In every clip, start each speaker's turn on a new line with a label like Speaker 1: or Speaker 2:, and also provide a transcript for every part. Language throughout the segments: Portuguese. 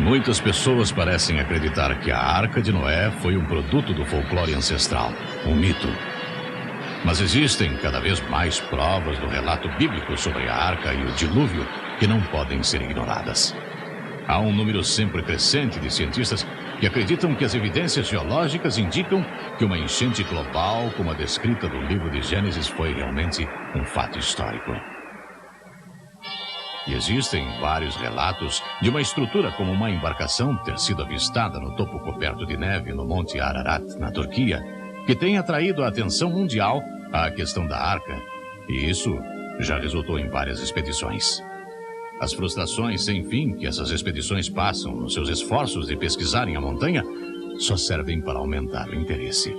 Speaker 1: Muitas pessoas parecem acreditar que a Arca de Noé foi um produto do folclore ancestral, um mito. Mas existem cada vez mais provas do relato bíblico sobre a Arca e o dilúvio que não podem ser ignoradas. Há um número sempre crescente de cientistas que acreditam que as evidências geológicas indicam que uma enchente global, como a descrita no livro de Gênesis, foi realmente um fato histórico. E existem vários relatos de uma estrutura como uma embarcação ter sido avistada no topo coberto de neve no Monte Ararat, na Turquia, que tem atraído a atenção mundial à questão da Arca, e isso já resultou em várias expedições. As frustrações sem fim que essas expedições passam nos seus esforços de pesquisarem a montanha só servem para aumentar o interesse.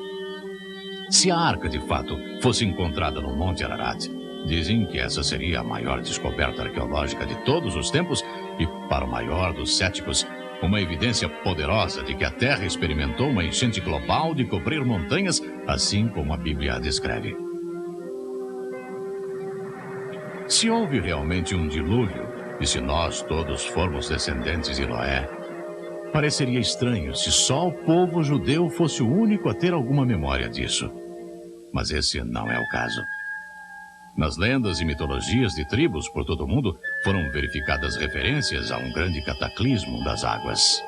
Speaker 1: Se a Arca, de fato, fosse encontrada no Monte Ararat, dizem que essa seria a maior descoberta arqueológica de todos os tempos e, para o maior dos céticos, uma evidência poderosa de que a Terra experimentou uma enchente global de cobrir montanhas, assim como a Bíblia a descreve. Se houve realmente um dilúvio, e se nós todos formos descendentes de Noé, pareceria estranho se só o povo judeu fosse o único a ter alguma memória disso. Mas esse não é o caso. Nas lendas e mitologias de tribos por todo o mundo, foram verificadas referências a um grande cataclismo das águas.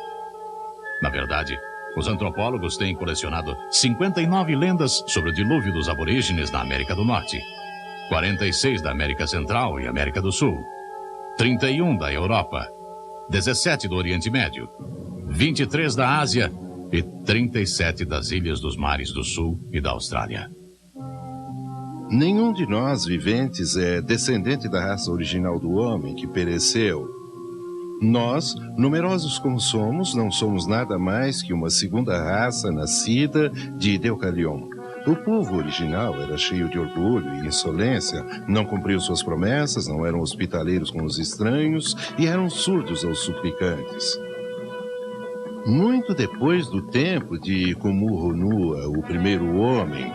Speaker 1: Na verdade, os antropólogos têm colecionado 59 lendas sobre o dilúvio dos aborígenes na América do Norte, 46 da América Central e América do Sul, 31 da Europa, 17 do Oriente Médio, 23 da Ásia e 37 das ilhas dos mares do Sul e da Austrália.
Speaker 2: Nenhum de nós viventes é descendente da raça original do homem que pereceu. Nós, numerosos como somos, não somos nada mais que uma segunda raça nascida de Deucalion. O povo original era cheio de orgulho e insolência, não cumpriu suas promessas, não eram hospitaleiros com os estranhos e eram surdos aos suplicantes. Muito depois do tempo de Kumurunua, o primeiro homem,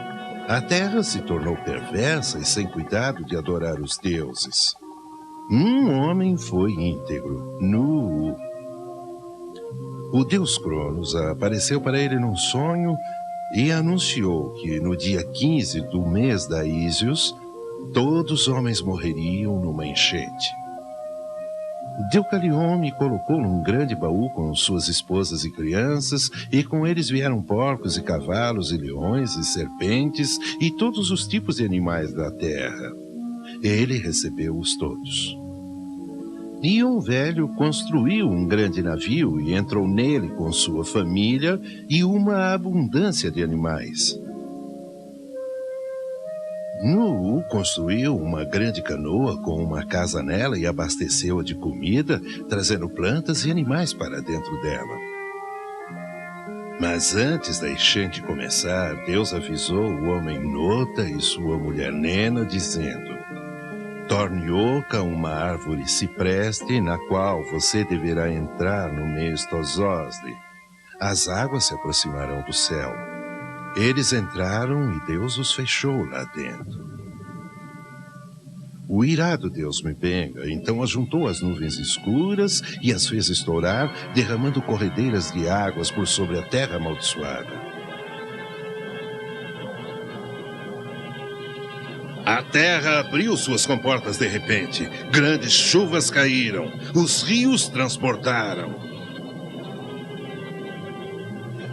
Speaker 2: a terra se tornou perversa e sem cuidado de adorar os deuses. Um homem foi íntegro, Nu. O deus Cronos apareceu para ele num sonho e anunciou que no dia 15 do mês da Ísios, todos os homens morreriam numa enchente. Deucalion me colocou num grande baú com suas esposas e crianças, e com eles vieram porcos e cavalos e leões e serpentes e todos os tipos de animais da terra. Ele recebeu-os todos. E um velho construiu um grande navio e entrou nele com sua família e uma abundância de animais. Nu construiu uma grande canoa com uma casa nela e abasteceu-a de comida, trazendo plantas e animais para dentro dela. Mas antes da enchente começar, Deus avisou o homem Nota e sua mulher Nena, dizendo: torne oca uma árvore cipreste, na qual você deverá entrar no mês Tososde. As águas se aproximarão do céu. Eles entraram e Deus os fechou lá dentro. O irado Deus Mbenga então ajuntou as nuvens escuras e as fez estourar, derramando corredeiras de águas por sobre a terra amaldiçoada. A terra abriu suas comportas de repente. Grandes chuvas caíram. Os rios transportaram.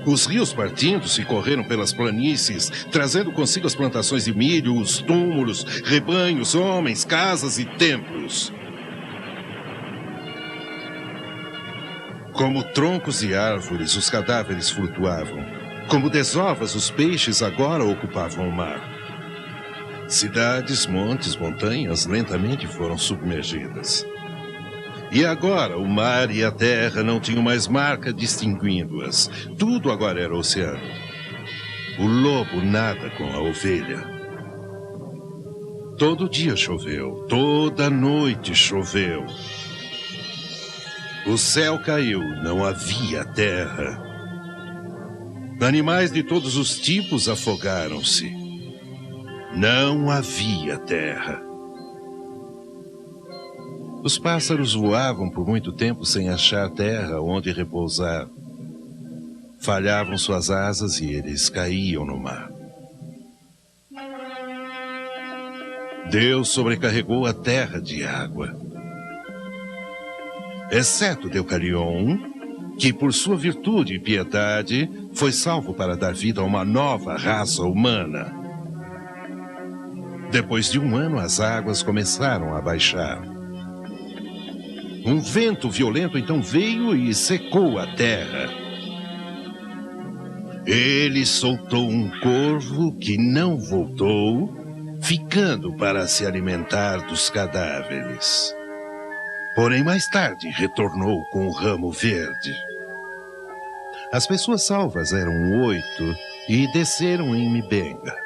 Speaker 2: Os rios partindo-se correram pelas planícies, trazendo consigo as plantações de milho, os túmulos, rebanhos, homens, casas e templos. Como troncos de árvores, os cadáveres flutuavam. Como desovas, os peixes agora ocupavam o mar. Cidades, montes, montanhas lentamente foram submergidas. E agora o mar e a terra não tinham mais marca distinguindo-as. Tudo agora era oceano. O lobo nada com a ovelha. Todo dia choveu, toda noite choveu. O céu caiu, não havia terra. Animais de todos os tipos afogaram-se. Não havia terra. Os pássaros voavam por muito tempo sem achar terra onde repousar. Falhavam suas asas e eles caíam no mar. Deus sobrecarregou a terra de água, exceto Deucalion, que por sua virtude e piedade foi salvo para dar vida a uma nova raça humana. Depois de 1 ano, as águas começaram a baixar. Um vento violento então veio e secou a terra. Ele soltou um corvo que não voltou, ficando para se alimentar dos cadáveres. Porém, mais tarde, retornou com o ramo verde. As pessoas salvas eram 8 e desceram em Mibenga.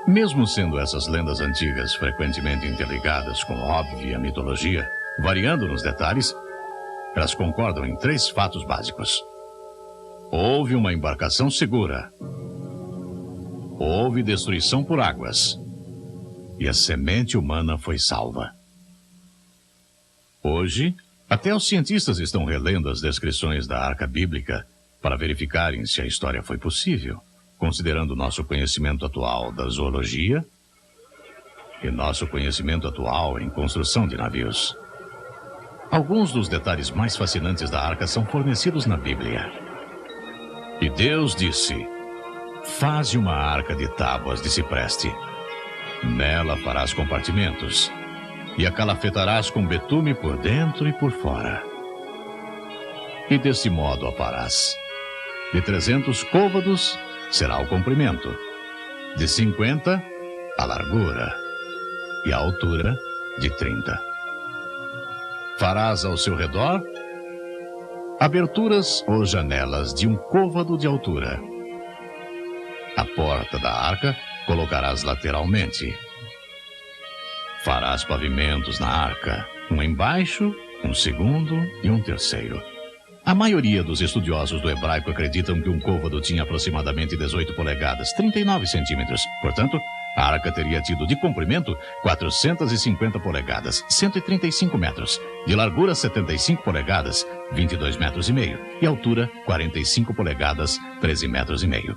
Speaker 1: Mesmo sendo essas lendas antigas frequentemente interligadas com óbvia mitologia, variando nos detalhes, elas concordam em 3 fatos básicos. Houve uma embarcação segura. Houve destruição por águas. E a semente humana foi salva. Hoje, até os cientistas estão relendo as descrições da Arca Bíblica para verificarem se a história foi possível, considerando nosso conhecimento atual da zoologia e nosso conhecimento atual em construção de navios. Alguns dos detalhes mais fascinantes da Arca são fornecidos na Bíblia. E Deus disse: faze uma arca de tábuas de cipreste. Nela farás compartimentos, e a calafetarás com betume por dentro e por fora. E desse modo a farás. De 300 côvados será o comprimento, de 50 a largura, e a altura de 30. Farás ao seu redor aberturas ou janelas de 1 côvado de altura. A porta da arca colocarás lateralmente. Farás pavimentos na arca, um embaixo, um segundo e um terceiro. A maioria dos estudiosos do hebraico acreditam que um côvado tinha aproximadamente 18 polegadas, 39 centímetros. Portanto, a arca teria tido de comprimento 450 polegadas, 135 metros, de largura 75 polegadas, 22 metros e meio, e altura 45 polegadas, 13 metros e meio.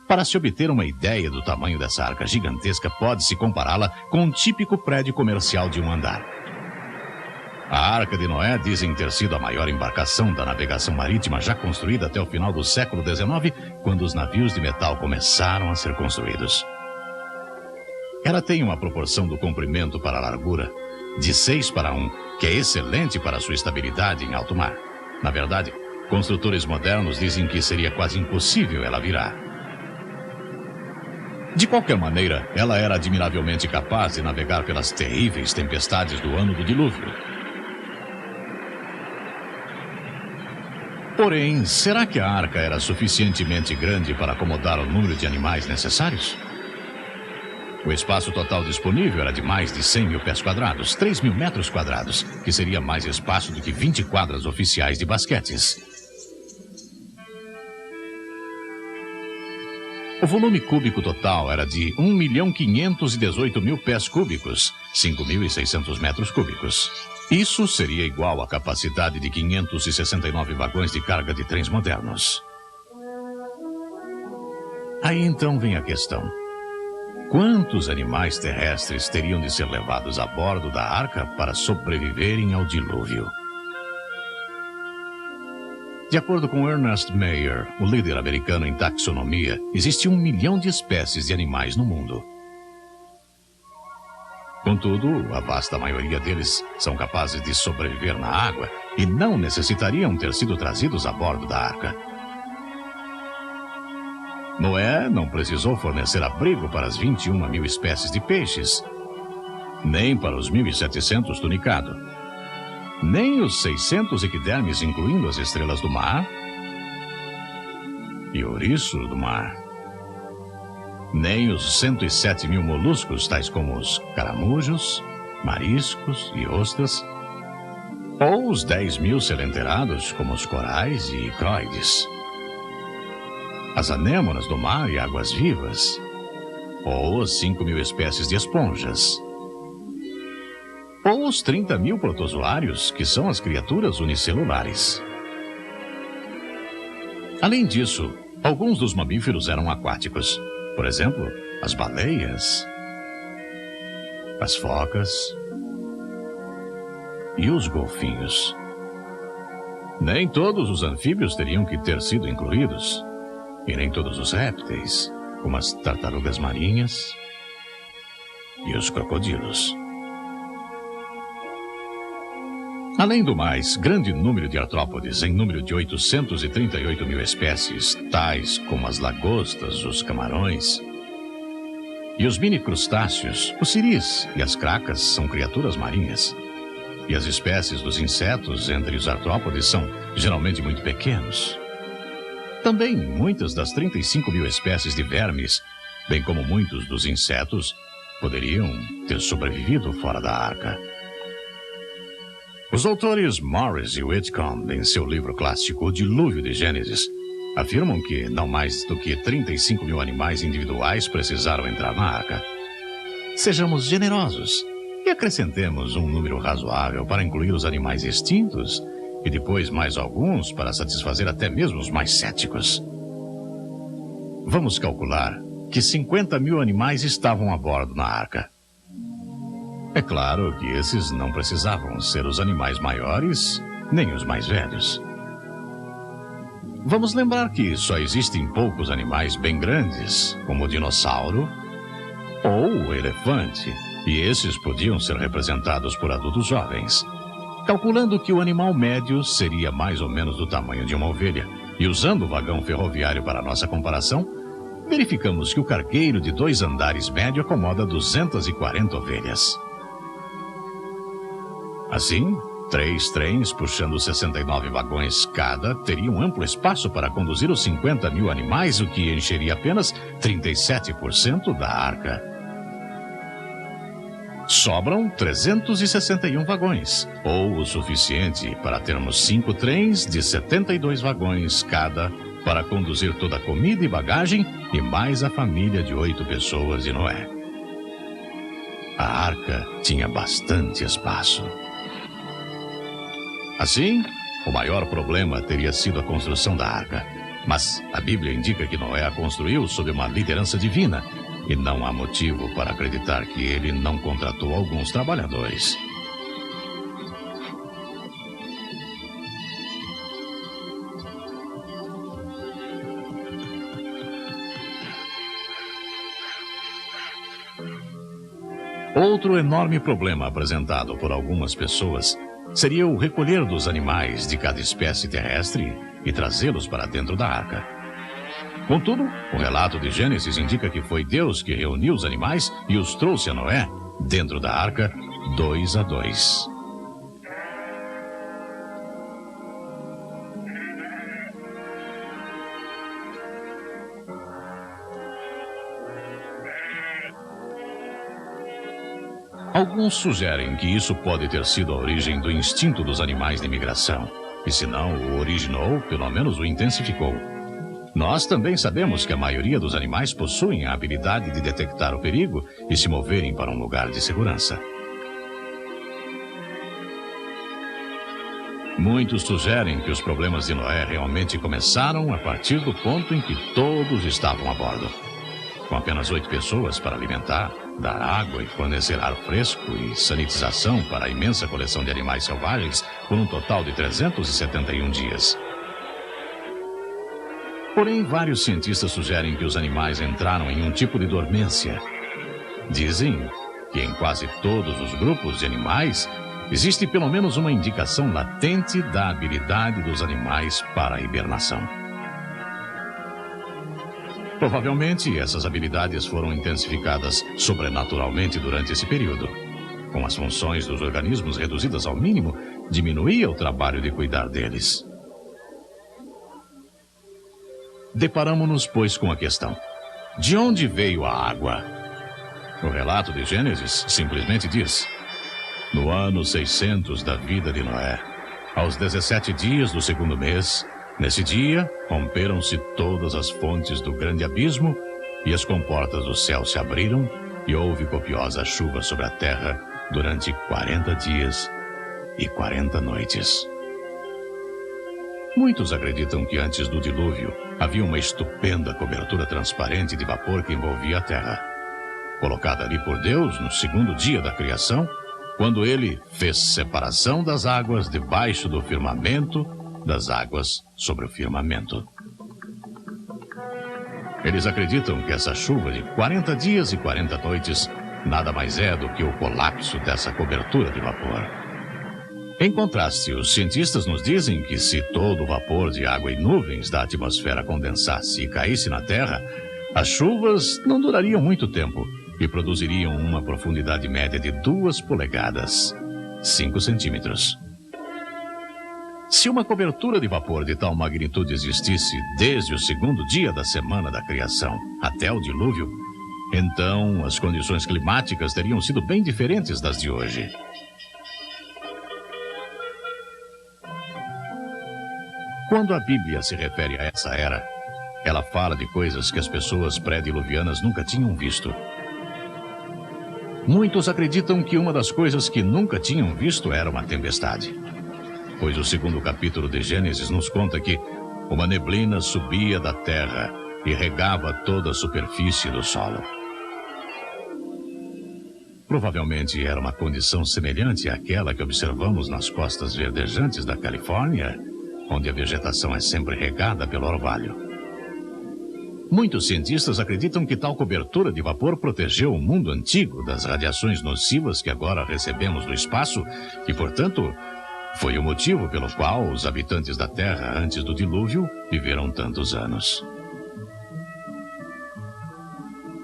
Speaker 1: Para se obter uma ideia do tamanho dessa arca gigantesca, pode-se compará-la com um típico prédio comercial de 1 andar. A Arca de Noé dizem ter sido a maior embarcação da navegação marítima já construída até o final do século XIX, quando os navios de metal começaram a ser construídos. Ela tem uma proporção do comprimento para a largura de 6:1, que é excelente para sua estabilidade em alto mar. Na verdade, construtores modernos dizem que seria quase impossível ela virar. De qualquer maneira, ela era admiravelmente capaz de navegar pelas terríveis tempestades do ano do dilúvio. Porém, será que a arca era suficientemente grande para acomodar o número de animais necessários? O espaço total disponível era de mais de 100 mil pés quadrados, 3 mil metros quadrados, que seria mais espaço do que 20 quadras oficiais de basquetes. O volume cúbico total era de 1.518.000 pés cúbicos, 5.600 metros cúbicos. Isso seria igual à capacidade de 569 vagões de carga de trens modernos. Aí então vem a questão. Quantos animais terrestres teriam de ser levados a bordo da arca para sobreviverem ao dilúvio? De acordo com Ernest Mayr, o líder americano em taxonomia, existe 1 milhão de espécies de animais no mundo. Contudo, a vasta maioria deles são capazes de sobreviver na água e não necessitariam ter sido trazidos a bordo da arca. Noé não precisou fornecer abrigo para as 21 mil espécies de peixes, nem para os 1.700 tunicados, nem os 600 equidermes, incluindo as estrelas do mar e ouriço do mar, nem os 107 mil moluscos, tais como os caramujos, mariscos e ostras, ou os 10 mil selenterados, como os corais e croides, as anêmonas do mar e águas-vivas, ou as 5 mil espécies de esponjas. ou os 30.000 protozoários, que são as criaturas unicelulares. Além disso, alguns dos mamíferos eram aquáticos. Por exemplo, as baleias, as focas e os golfinhos. Nem todos os anfíbios teriam que ter sido incluídos, e nem todos os répteis, como as tartarugas marinhas e os crocodilos. Além do mais, grande número de artrópodes, em número de 838.000 espécies, tais como as lagostas, os camarões e os mini-crustáceos, os siris e as cracas são criaturas marinhas. E as espécies dos insetos entre os artrópodes são geralmente muito pequenos. Também muitas das 35.000 espécies de vermes, bem como muitos dos insetos, poderiam ter sobrevivido fora da arca. Os autores Morris e Whitcomb, em seu livro clássico O Dilúvio de Gênesis, afirmam que não mais do que 35.000 animais individuais precisaram entrar na arca. Sejamos generosos e acrescentemos um número razoável para incluir os animais extintos e depois mais alguns para satisfazer até mesmo os mais céticos. Vamos calcular que 50.000 animais estavam a bordo na arca. É claro que esses não precisavam ser os animais maiores, nem os mais velhos. Vamos lembrar que só existem poucos animais bem grandes, como o dinossauro ou o elefante, e esses podiam ser representados por adultos jovens. Calculando que o animal médio seria mais ou menos do tamanho de uma ovelha, e usando o vagão ferroviário para nossa comparação, verificamos que o cargueiro de 2 andares médio acomoda 240 ovelhas. Assim, 3 trens puxando 69 vagões cada teriam amplo espaço para conduzir os 50.000 animais, o que encheria apenas 37% da arca. Sobram 361 vagões, ou o suficiente para termos 5 trens de 72 vagões cada para conduzir toda a comida e bagagem e mais a família de 8 pessoas de Noé. A arca tinha bastante espaço. Assim, o maior problema teria sido a construção da arca. Mas a Bíblia indica que Noé a construiu sob uma liderança divina, e não há motivo para acreditar que ele não contratou alguns trabalhadores. Outro enorme problema apresentado por algumas pessoas seria o recolher dos animais de cada espécie terrestre e trazê-los para dentro da arca. Contudo, o relato de Gênesis indica que foi Deus que reuniu os animais e os trouxe a Noé dentro da arca 2 a 2. Alguns sugerem que isso pode ter sido a origem do instinto dos animais de migração, e se não o originou, pelo menos o intensificou. Nós também sabemos que a maioria dos animais possuem a habilidade de detectar o perigo e se moverem para um lugar de segurança. Muitos sugerem que os problemas de Noé realmente começaram a partir do ponto em que todos estavam a bordo. Com apenas 8 pessoas para alimentar, dar água e fornecer ar fresco e sanitização para a imensa coleção de animais selvagens por um total de 371 dias. Porém, vários cientistas sugerem que os animais entraram em um tipo de dormência. Dizem que em quase todos os grupos de animais existe pelo menos uma indicação latente da habilidade dos animais para a hibernação. Provavelmente, essas habilidades foram intensificadas sobrenaturalmente durante esse período. Com as funções dos organismos reduzidas ao mínimo, diminuía o trabalho de cuidar deles. Deparamo-nos, pois, com a questão: de onde veio a água? O relato de Gênesis simplesmente diz: no ano 600 da vida de Noé, aos 17 dias do 2º mês, nesse dia, romperam-se todas as fontes do grande abismo, e as comportas do céu se abriram, e houve copiosa chuva sobre a terra durante 40 dias e 40 noites. Muitos acreditam que antes do dilúvio havia uma estupenda cobertura transparente de vapor que envolvia a terra, colocada ali por Deus no segundo dia da criação, quando ele fez separação das águas debaixo do firmamento, das águas sobre o firmamento. Eles acreditam que essa chuva de 40 dias e 40 noites nada mais é do que o colapso dessa cobertura de vapor. Em contraste, os cientistas nos dizem que se todo o vapor de água e nuvens da atmosfera condensasse e caísse na Terra, as chuvas não durariam muito tempo e produziriam uma profundidade média de 2 polegadas, 5 centímetros. Se uma cobertura de vapor de tal magnitude existisse desde o segundo dia da semana da criação até o dilúvio, então as condições climáticas teriam sido bem diferentes das de hoje. Quando a Bíblia se refere a essa era, ela fala de coisas que as pessoas pré-diluvianas nunca tinham visto. Muitos acreditam que uma das coisas que nunca tinham visto era uma tempestade, pois o segundo capítulo de Gênesis nos conta que uma neblina subia da terra e regava toda a superfície do solo. Provavelmente era uma condição semelhante àquela que observamos nas costas verdejantes da Califórnia, onde a vegetação é sempre regada pelo orvalho. Muitos cientistas acreditam que tal cobertura de vapor protegeu o mundo antigo das radiações nocivas que agora recebemos do espaço e, portanto, foi o motivo pelo qual os habitantes da Terra antes do dilúvio viveram tantos anos.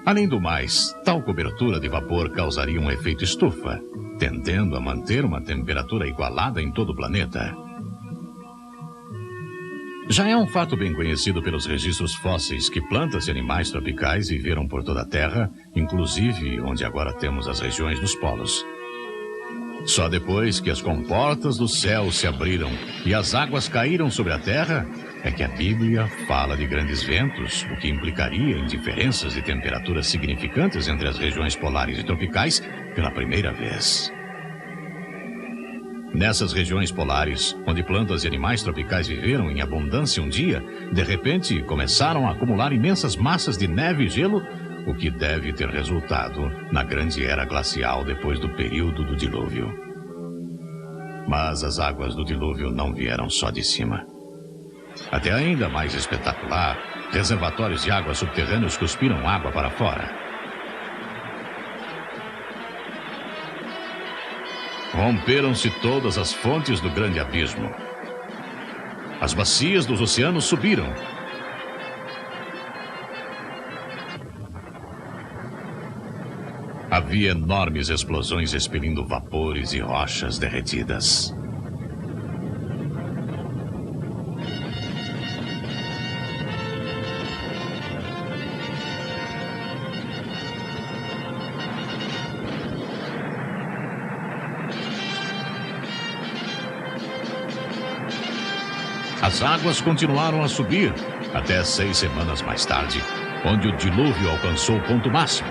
Speaker 1: Além do mais, tal cobertura de vapor causaria um efeito estufa, tendendo a manter uma temperatura igualada em todo o planeta. Já é um fato bem conhecido pelos registros fósseis que plantas e animais tropicais viveram por toda a Terra, inclusive onde agora temos as regiões dos polos. Só depois que as comportas do céu se abriram e as águas caíram sobre a Terra, é que a Bíblia fala de grandes ventos, o que implicaria em diferenças de temperaturas significantes entre as regiões polares e tropicais pela primeira vez. Nessas regiões polares, onde plantas e animais tropicais viveram em abundância um dia, de repente começaram a acumular imensas massas de neve e gelo, o que deve ter resultado na grande era glacial depois do período do dilúvio. Mas as águas do dilúvio não vieram só de cima. Até ainda mais espetacular, reservatórios de água subterrâneos cuspiram água para fora. Romperam-se todas as fontes do grande abismo. As bacias dos oceanos subiram. Havia enormes explosões expelindo vapores e rochas derretidas. As águas continuaram a subir, até 6 semanas mais tarde, onde o dilúvio alcançou o ponto máximo,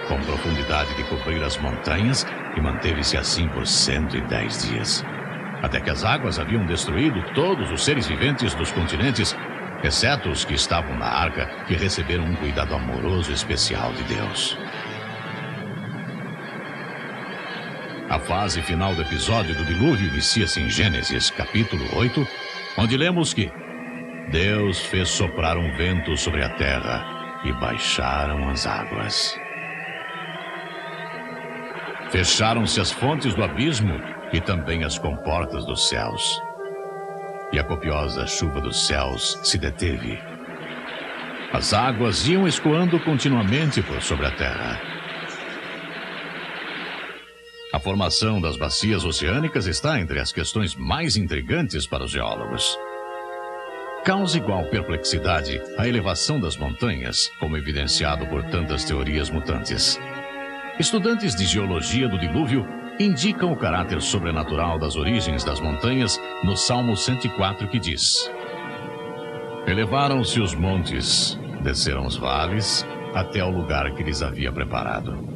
Speaker 1: com profundidade de cobrir as montanhas, e manteve-se assim por 110 dias. Até que as águas haviam destruído todos os seres viventes dos continentes, exceto os que estavam na arca, que receberam um cuidado amoroso e especial de Deus. A fase final do episódio do dilúvio inicia-se em Gênesis, capítulo 8, onde lemos que Deus fez soprar um vento sobre a terra e baixaram as águas. Fecharam-se as fontes do abismo e também as comportas dos céus. E a copiosa chuva dos céus se deteve. As águas iam escoando continuamente por sobre a terra. A formação das bacias oceânicas está entre as questões mais intrigantes para os geólogos. Causa igual perplexidade a elevação das montanhas, como evidenciado por tantas teorias mutantes. Estudantes de geologia do dilúvio indicam o caráter sobrenatural das origens das montanhas no Salmo 104, que diz: Elevaram-se os montes, desceram os vales, até o lugar que lhes havia preparado.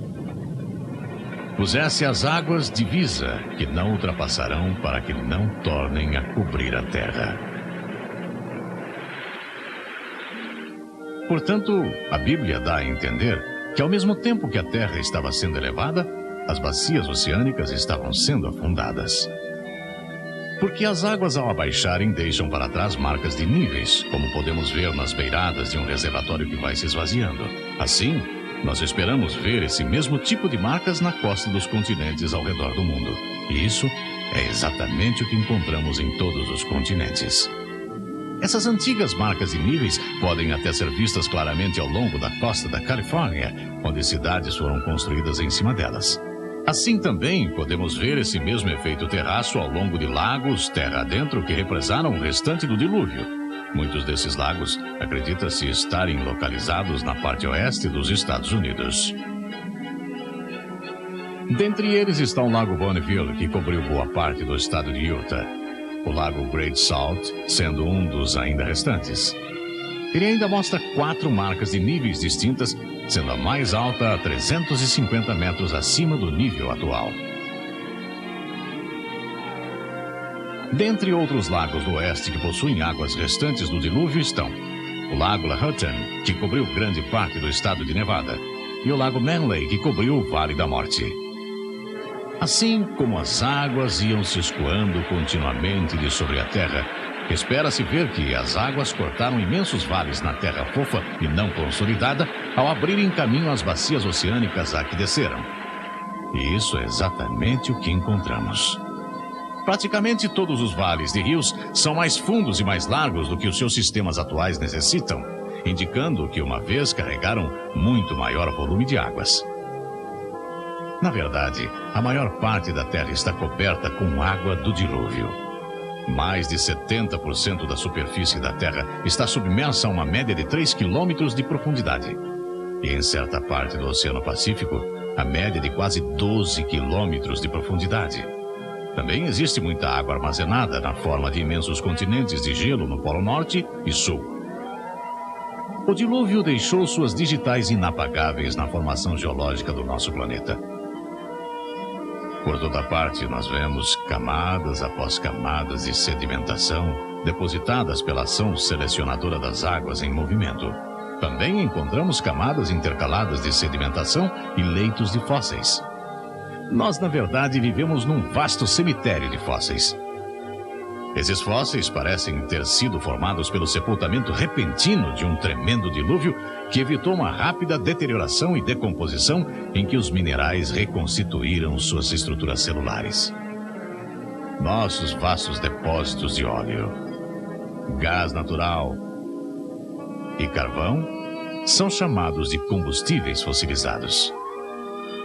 Speaker 1: pusesse as águas divisa, que não ultrapassarão, para que não tornem a cobrir a terra. Portanto, a Bíblia dá a entender que, ao mesmo tempo que a terra estava sendo elevada, as bacias oceânicas estavam sendo afundadas. Porque as águas, ao abaixarem, deixam para trás marcas de níveis, como podemos ver nas beiradas de um reservatório que vai se esvaziando. Assim, nós esperamos ver esse mesmo tipo de marcas na costa dos continentes ao redor do mundo. E isso é exatamente o que encontramos em todos os continentes. Essas antigas marcas de níveis podem até ser vistas claramente ao longo da costa da Califórnia, onde cidades foram construídas em cima delas. Assim também podemos ver esse mesmo efeito terraço ao longo de lagos terra adentro que represaram o restante do dilúvio. Muitos desses lagos acredita-se estarem localizados na parte oeste dos Estados Unidos. Dentre eles está o Lago Bonneville, que cobriu boa parte do estado de Utah. O Lago Great Salt, sendo um dos ainda restantes. Ele ainda mostra 4 marcas de níveis distintas, sendo a mais alta a 350 metros acima do nível atual. Dentre outros lagos do oeste que possuem águas restantes do dilúvio estão o Lago Lahontan, que cobriu grande parte do estado de Nevada, e o Lago Manley, que cobriu o Vale da Morte. Assim como as águas iam se escoando continuamente de sobre a terra, espera-se ver que as águas cortaram imensos vales na terra fofa e não consolidada ao abrirem caminho às bacias oceânicas a que desceram. E isso é exatamente o que encontramos. Praticamente todos os vales de rios são mais fundos e mais largos do que os seus sistemas atuais necessitam, indicando que uma vez carregaram muito maior volume de águas. Na verdade, a maior parte da terra está coberta com água do dilúvio. Mais de 70% da superfície da terra está submersa a uma média de 3 quilômetros de profundidade. E em certa parte do Oceano Pacífico, a média de quase 12 quilômetros de profundidade. Também existe muita água armazenada na forma de imensos continentes de gelo no Polo Norte e Sul. O dilúvio deixou suas digitais inapagáveis na formação geológica do nosso planeta. Por toda parte, nós vemos camadas após camadas de sedimentação depositadas pela ação selecionadora das águas em movimento. Também encontramos camadas intercaladas de sedimentação e leitos de fósseis. Nós, na verdade, vivemos num vasto cemitério de fósseis. Esses fósseis parecem ter sido formados pelo sepultamento repentino de um tremendo dilúvio que evitou uma rápida deterioração e decomposição em que os minerais reconstituíram suas estruturas celulares. Nossos vastos depósitos de óleo, gás natural e carvão são chamados de combustíveis fossilizados.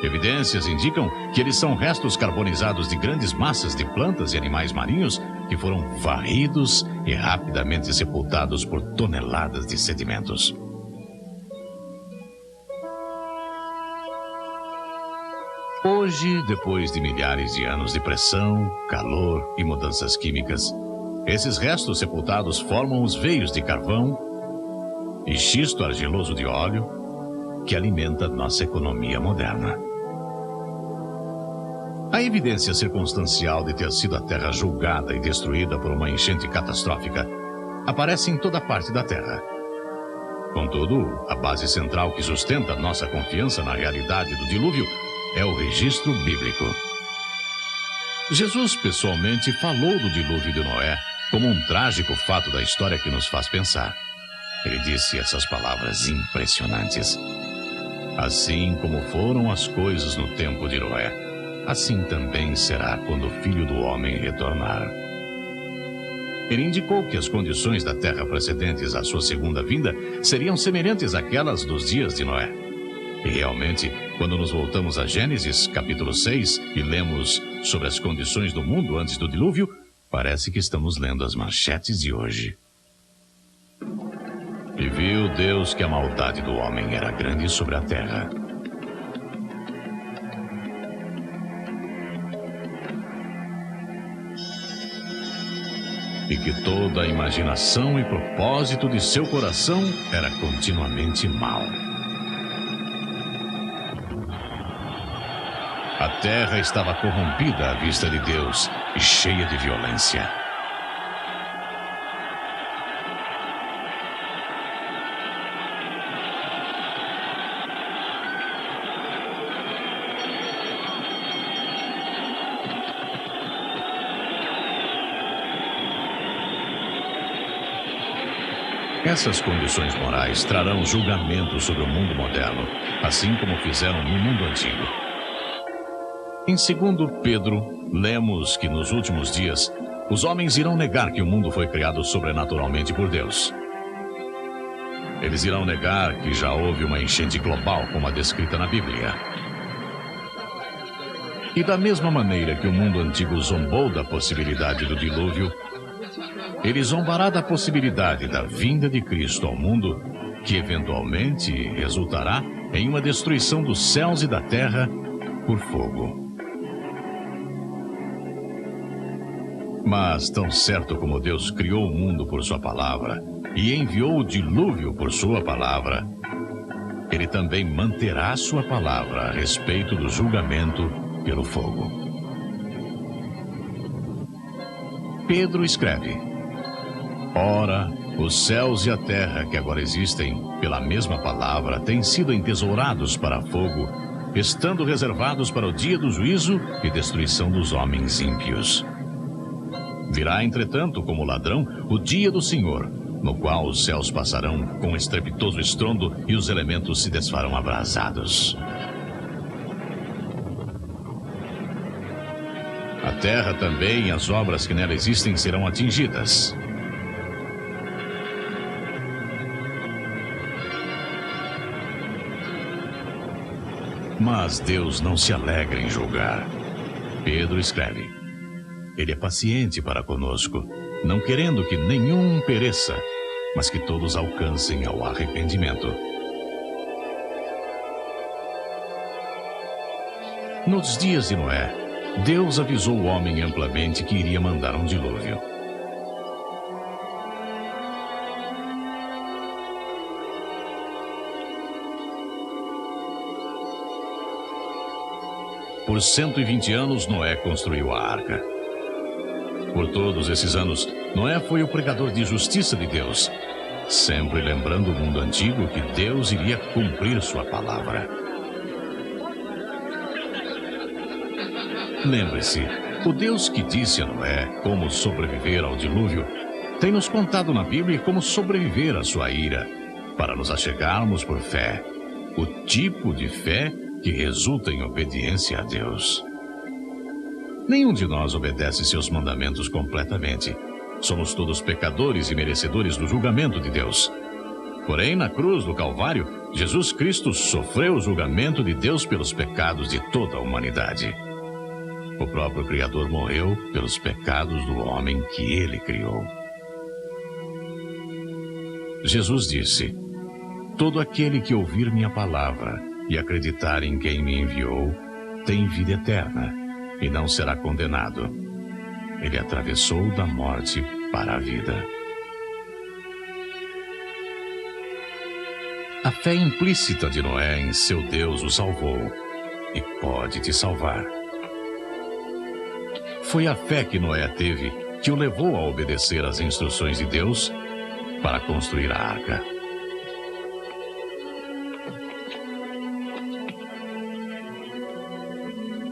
Speaker 1: Evidências indicam que eles são restos carbonizados de grandes massas de plantas e animais marinhos que foram varridos e rapidamente sepultados por toneladas de sedimentos. Hoje, depois de milhares de anos de pressão, calor e mudanças químicas, esses restos sepultados formam os veios de carvão e xisto argiloso de óleo que alimenta nossa economia moderna. A evidência circunstancial de ter sido a Terra julgada e destruída por uma enchente catastrófica aparece em toda parte da Terra. Contudo, a base central que sustenta nossa confiança na realidade do dilúvio é o registro bíblico. Jesus pessoalmente falou do dilúvio de Noé como um trágico fato da história que nos faz pensar. Ele disse essas palavras impressionantes. Assim como foram as coisas no tempo de Noé, assim também será quando o Filho do Homem retornar. Ele indicou que as condições da terra precedentes à sua segunda vinda seriam semelhantes àquelas dos dias de Noé. E realmente, quando nos voltamos a Gênesis, capítulo 6, e lemos sobre as condições do mundo antes do dilúvio, parece que estamos lendo as manchetes de hoje. E viu Deus que a maldade do homem era grande sobre a terra. E que toda a imaginação e propósito de seu coração era continuamente mau. A terra estava corrompida à vista de Deus e cheia de violência. Essas condições morais trarão julgamento sobre o mundo moderno, assim como fizeram no mundo antigo. Em 2 Pedro, lemos que nos últimos dias, os homens irão negar que o mundo foi criado sobrenaturalmente por Deus. Eles irão negar que já houve uma enchente global como a descrita na Bíblia. E da mesma maneira que o mundo antigo zombou da possibilidade do dilúvio, ele zombará da possibilidade da vinda de Cristo ao mundo, que eventualmente resultará em uma destruição dos céus e da terra por fogo. Mas, tão certo como Deus criou o mundo por sua palavra e enviou o dilúvio por sua palavra, ele também manterá sua palavra a respeito do julgamento pelo fogo. Pedro escreve: Ora, os céus e a terra que agora existem, pela mesma palavra, têm sido entesourados para fogo, estando reservados para o dia do juízo e destruição dos homens ímpios. Virá, entretanto, como ladrão, o dia do Senhor, no qual os céus passarão com estrepitoso estrondo e os elementos se desfarão abrasados. A terra também e as obras que nela existem serão atingidas. Mas Deus não se alegra em julgar. Pedro escreve: Ele é paciente para conosco, não querendo que nenhum pereça, mas que todos alcancem ao arrependimento. Nos dias de Noé, Deus avisou o homem amplamente que iria mandar um dilúvio. Por 120 anos, Noé construiu a arca. Por todos esses anos, Noé foi o pregador de justiça de Deus, sempre lembrando o mundo antigo que Deus iria cumprir sua palavra. Lembre-se, o Deus que disse a Noé como sobreviver ao dilúvio, tem nos contado na Bíblia como sobreviver à sua ira, para nos achegarmos por fé, o tipo de fé que resulta em obediência a Deus. Nenhum de nós obedece seus mandamentos completamente. Somos todos pecadores e merecedores do julgamento de Deus. Porém, na cruz do Calvário, Jesus Cristo sofreu o julgamento de Deus pelos pecados de toda a humanidade. O próprio Criador morreu pelos pecados do homem que ele criou. Jesus disse: Todo aquele que ouvir minha palavra e acreditar em quem me enviou, tem vida eterna e não será condenado. Ele atravessou da morte para a vida. A fé implícita de Noé em seu Deus o salvou e pode te salvar. Foi a fé que Noé teve que o levou a obedecer às instruções de Deus para construir a arca.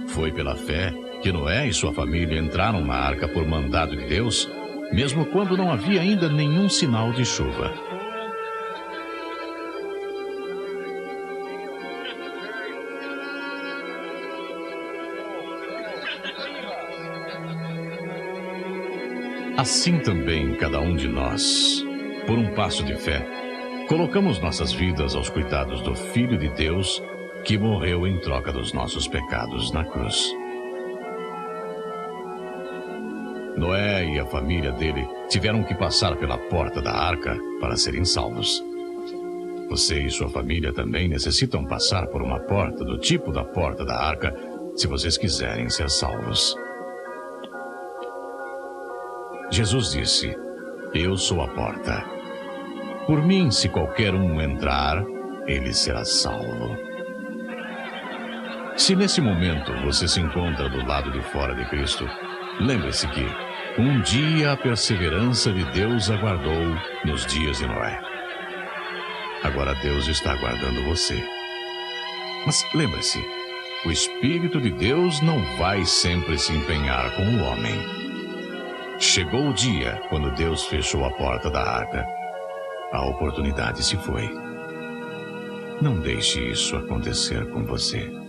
Speaker 1: Foi pela fé que Noé e sua família entraram na arca por mandado de Deus, mesmo quando não havia ainda nenhum sinal de chuva. Assim também cada um de nós, por um passo de fé, colocamos nossas vidas aos cuidados do Filho de Deus, que morreu em troca dos nossos pecados na cruz. Noé e a família dele tiveram que passar pela porta da arca para serem salvos. Você e sua família também necessitam passar por uma porta do tipo da porta da arca, se vocês quiserem ser salvos. Jesus disse: Eu sou a porta. Por mim, se qualquer um entrar, ele será salvo. Se nesse momento você se encontra do lado de fora de Cristo, lembre-se que um dia a perseverança de Deus aguardou nos dias de Noé. Agora Deus está aguardando você. Mas lembre-se, o Espírito de Deus não vai sempre se empenhar com o homem. Chegou o dia quando Deus fechou a porta da arca. A oportunidade se foi. Não deixe isso acontecer com você.